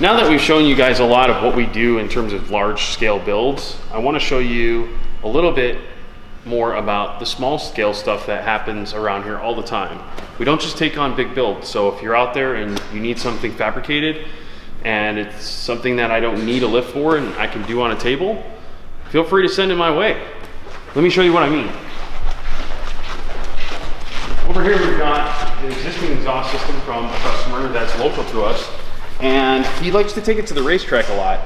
Now that we've shown you guys a lot of what we do in terms of large scale builds, I want to show you a little bit more about the small scale stuff that happens around here all the time. We don't just take on big builds. So if you're out there and you need something fabricated and it's something that I don't need a lift for and I can do on a table, feel free to send it my way. Let me show you what I mean. Over here we've got an existing exhaust system from a customer that's local to us, and he likes to take it to the racetrack a lot.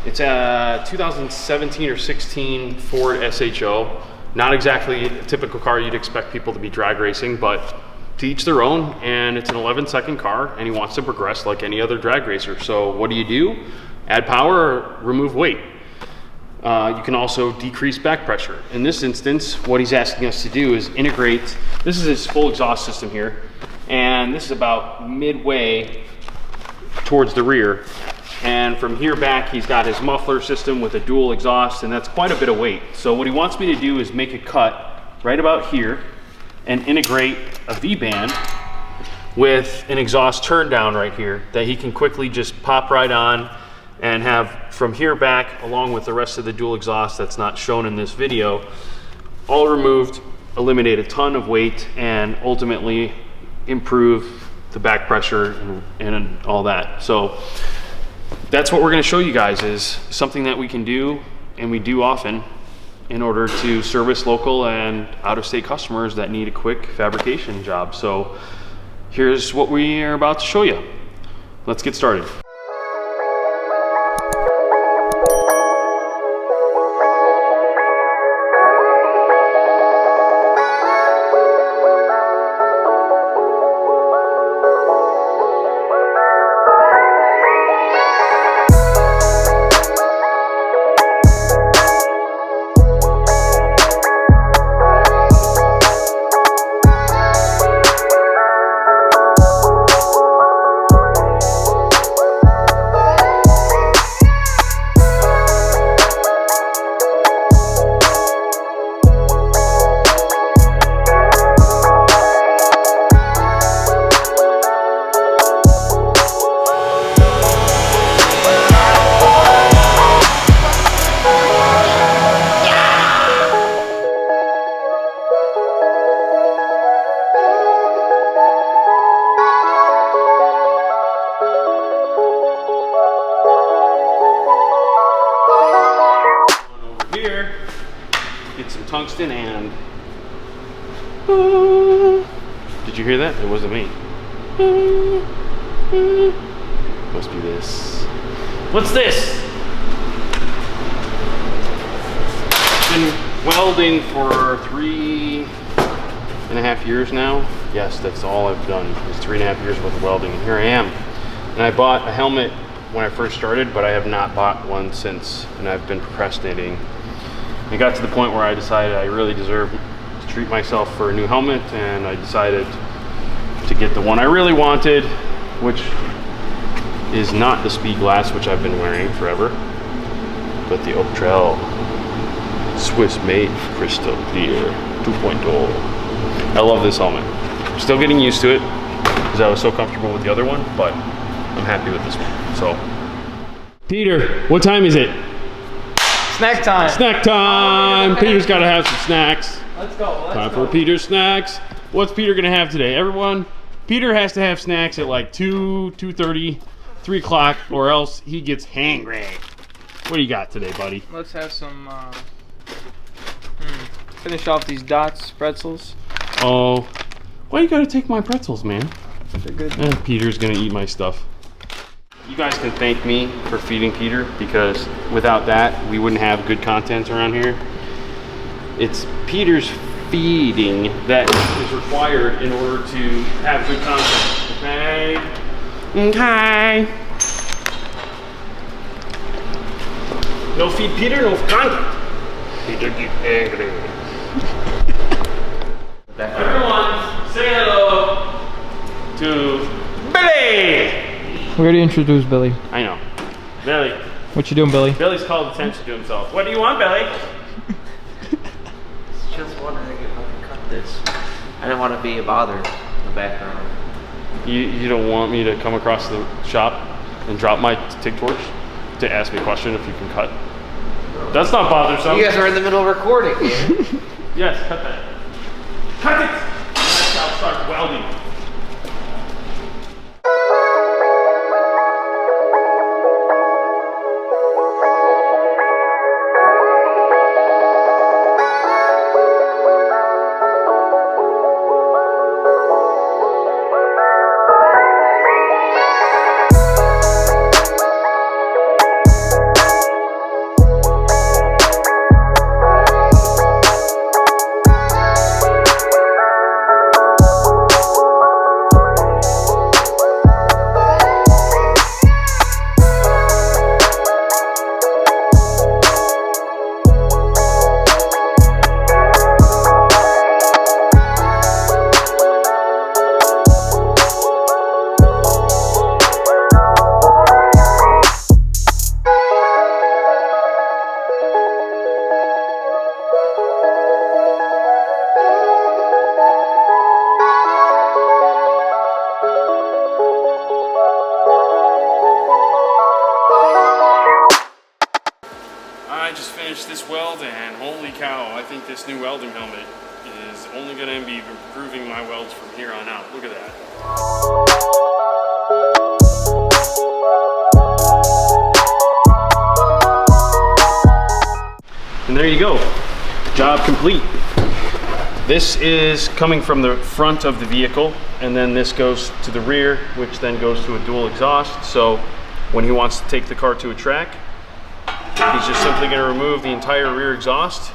It's a 2017 or 16 Ford SHO. Not exactly a typical car you'd expect people to be drag racing, but to each their own, and it's an 11-second car, and he wants to progress like any other drag racer. So what do? Add power or remove weight. You can also decrease back pressure. In this instance, what he's asking us to do is integrate, this is his full exhaust system here, and this is about midway towards the rear. And from here back, he's got his muffler system with a dual exhaust, and that's quite a bit of weight. So what he wants me to do is make a cut right about here and integrate a V-band with an exhaust turn down right here that he can quickly just pop right on and have from here back, along with the rest of the dual exhaust that's not shown in this video, all removed, eliminate a ton of weight, and ultimately improve the back pressure and all that. So that's what we're going to show you guys, is something that we can do, and we do often, in order to service local and out-of-state customers that need a quick fabrication job. So here's what we are about to show you. Let's get started. Get some tungsten and did you hear that? It wasn't me. Must be this. What's this? Been welding for 3.5 years now. Yes, that's all I've done is 3.5 years worth of welding, and here I am. And I bought a helmet when I first started, but I have not bought one since, and I've been procrastinating. It got to the point where I decided I really deserved to treat myself for a new helmet, and I decided to get the one I really wanted, which is not the Speed Glass, which I've been wearing forever, but the Oak Swiss made crystal clear 2.0. I love this helmet. I'm still getting used to it because I was so comfortable with the other one, but I'm happy with this one. So, Peter, what time is it? Snack time. Snack time. Peter's got to have some snacks. Let's go. Time for Peter's snacks. What's Peter gonna have today, everyone? Peter has to have snacks at like 2:30, 3 o'clock, or else he gets hangry. What do you got today, buddy? Let's have some. Finish off these Dots pretzels. Oh, why you gotta take my pretzels, man? They're good. Peter's gonna eat my stuff. You guys can thank me for feeding Peter, because without that, we wouldn't have good content around here. It's Peter's feeding that is required in order to have good content. Okay? Okay. No feed Peter, no content. Peter get angry. Everyone, say hello to Billy! We already introduced Billy. I know. Billy. What you doing, Billy? Billy's called attention to himself. What do you want, Billy? Just wondering if I can cut this. I didn't want to be a bother in the background. You don't want me to come across the shop? and drop my TIG torch to ask me a question if you can cut. That's not bothersome. You guys are in the middle of recording here. Yes, cut that. Cut it! That's how I'll start welding. I just finished this weld and holy cow, I think this new welding helmet is only going to be improving my welds from here on out. Look at that. And there you go, job complete. This is coming from the front of the vehicle, and then this goes to the rear, which then goes to a dual exhaust. So when he wants to take the car to a track, he's just simply going to remove the entire rear exhaust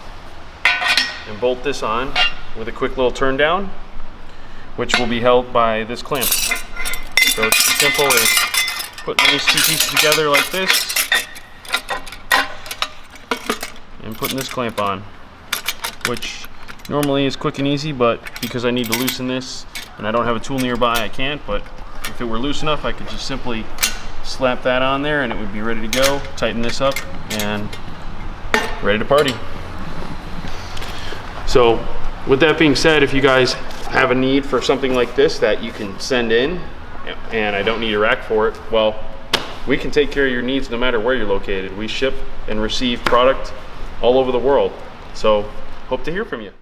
and bolt this on with a quick little turn down, which will be held by this clamp. So it's as simple as putting these two pieces together like this and putting this clamp on, which normally is quick and easy, but because I need to loosen this and I don't have a tool nearby, I can't. But if it were loose enough, I could just simply slap that on there and it would be ready to go. Tighten this up and ready to party. So with that being said, if you guys have a need for something like this that you can send in and I don't need a rack for it, well, we can take care of your needs no matter where you're located. We ship and receive product all over the world. So hope to hear from you.